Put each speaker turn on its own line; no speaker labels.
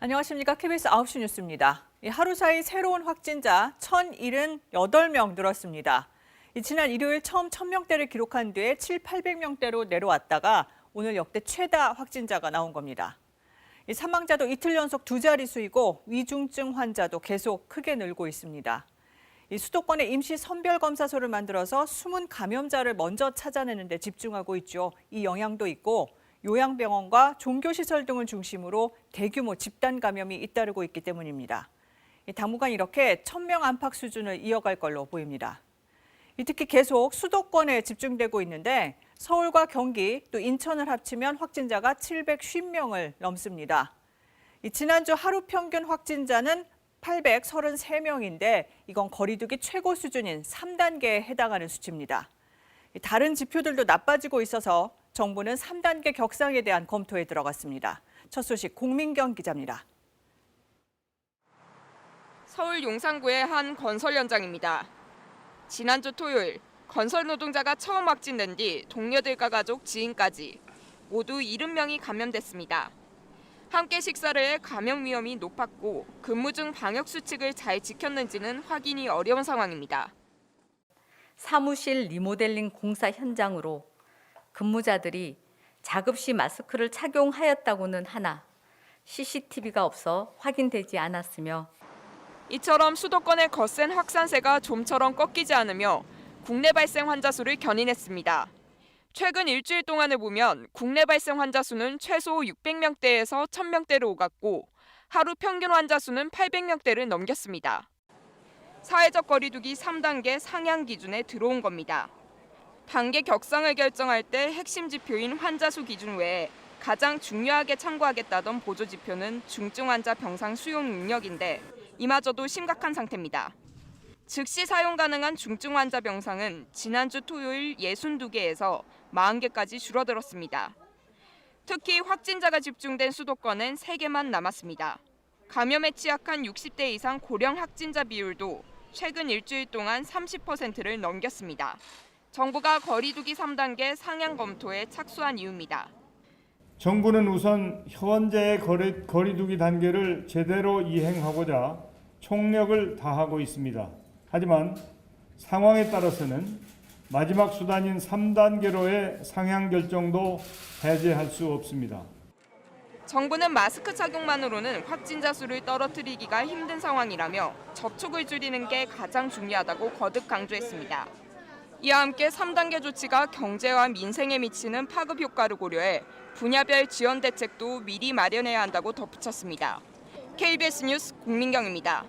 안녕하십니까. KBS 9시 뉴스입니다. 하루 사이 새로운 확진자 1,078명 늘었습니다. 지난 일요일 처음 1,000명대를 기록한 뒤에 800명대로 내려왔다가 오늘 역대 최다 확진자가 나온 겁니다. 사망자도 이틀 연속 두 자릿수이고 위중증 환자도 계속 크게 늘고 있습니다. 수도권에 임시 선별검사소를 만들어서 숨은 감염자를 먼저 찾아내는 데 집중하고 있죠. 이 영향도 있고 요양병원과 종교시설 등을 중심으로 대규모 집단 감염이 잇따르고 있기 때문입니다. 당분간 이렇게 1,000명 안팎 수준을 이어갈 걸로 보입니다. 특히 계속 수도권에 집중되고 있는데 서울과 경기 또 인천을 합치면 확진자가 750명을 넘습니다. 지난주 하루 평균 확진자는 833명인데 이건 거리두기 최고 수준인 3단계에 해당하는 수치입니다. 다른 지표들도 나빠지고 있어서 정부는 3단계 격상에 대한 검토에 들어갔습니다. 첫 소식 공민경 기자입니다.
서울 용산구의 한 건설 현장입니다. 지난주 토요일 건설 노동자가 처음 확진된 뒤 동료들과 가족, 지인까지 모두 70명이 감염됐습니다. 함께 식사를 해 감염 위험이 높았고 근무 중 방역 수칙을 잘 지켰는지는 확인이 어려운 상황입니다.
사무실 리모델링 공사 현장으로 근무자들이 작업 시 마스크를 착용하였다고는 하나 CCTV가 없어 확인되지 않았으며
이처럼 수도권의 거센 확산세가 좀처럼 꺾이지 않으며 국내 발생 환자 수를 견인했습니다. 최근 일주일 동안을 보면 국내 발생 환자 수는 최소 600명대에서 1,000명대로 오갔고 하루 평균 환자 수는 800명대를 넘겼습니다. 사회적 거리두기 3단계 상향 기준에 들어온 겁니다. 단계 격상을 결정할 때 핵심 지표인 환자 수 기준 외에 가장 중요하게 참고하겠다던 보조 지표는 중증 환자 병상 수용 능력인데 이마저도 심각한 상태입니다. 즉시 사용 가능한 중증 환자 병상은 지난주 토요일 62개에서 40개까지 줄어들었습니다. 특히 확진자가 집중된 수도권엔 3개만 남았습니다. 감염에 취약한 60대 이상 고령 확진자 비율도 최근 일주일 동안 30%를 넘겼습니다. 정부가 거리두기 3단계 상향 검토에 착수한 이유입니다.
정부는 우선 현재의 거리두기 단계를 제대로 이행하고자 총력을 다하고 있습니다. 하지만 상황에 따라서는 마지막 수단인 3단계로의 상향 결정도 배제할 수 없습니다.
정부는 마스크 착용만으로는 확진자 수를 떨어뜨리기가 힘든 상황이라며 접촉을 줄이는 게 가장 중요하다고 거듭 강조했습니다. 이와 함께 3단계 조치가 경제와 민생에 미치는 파급 효과를 고려해 분야별 지원 대책도 미리 마련해야 한다고 덧붙였습니다. KBS 뉴스 공민경입니다.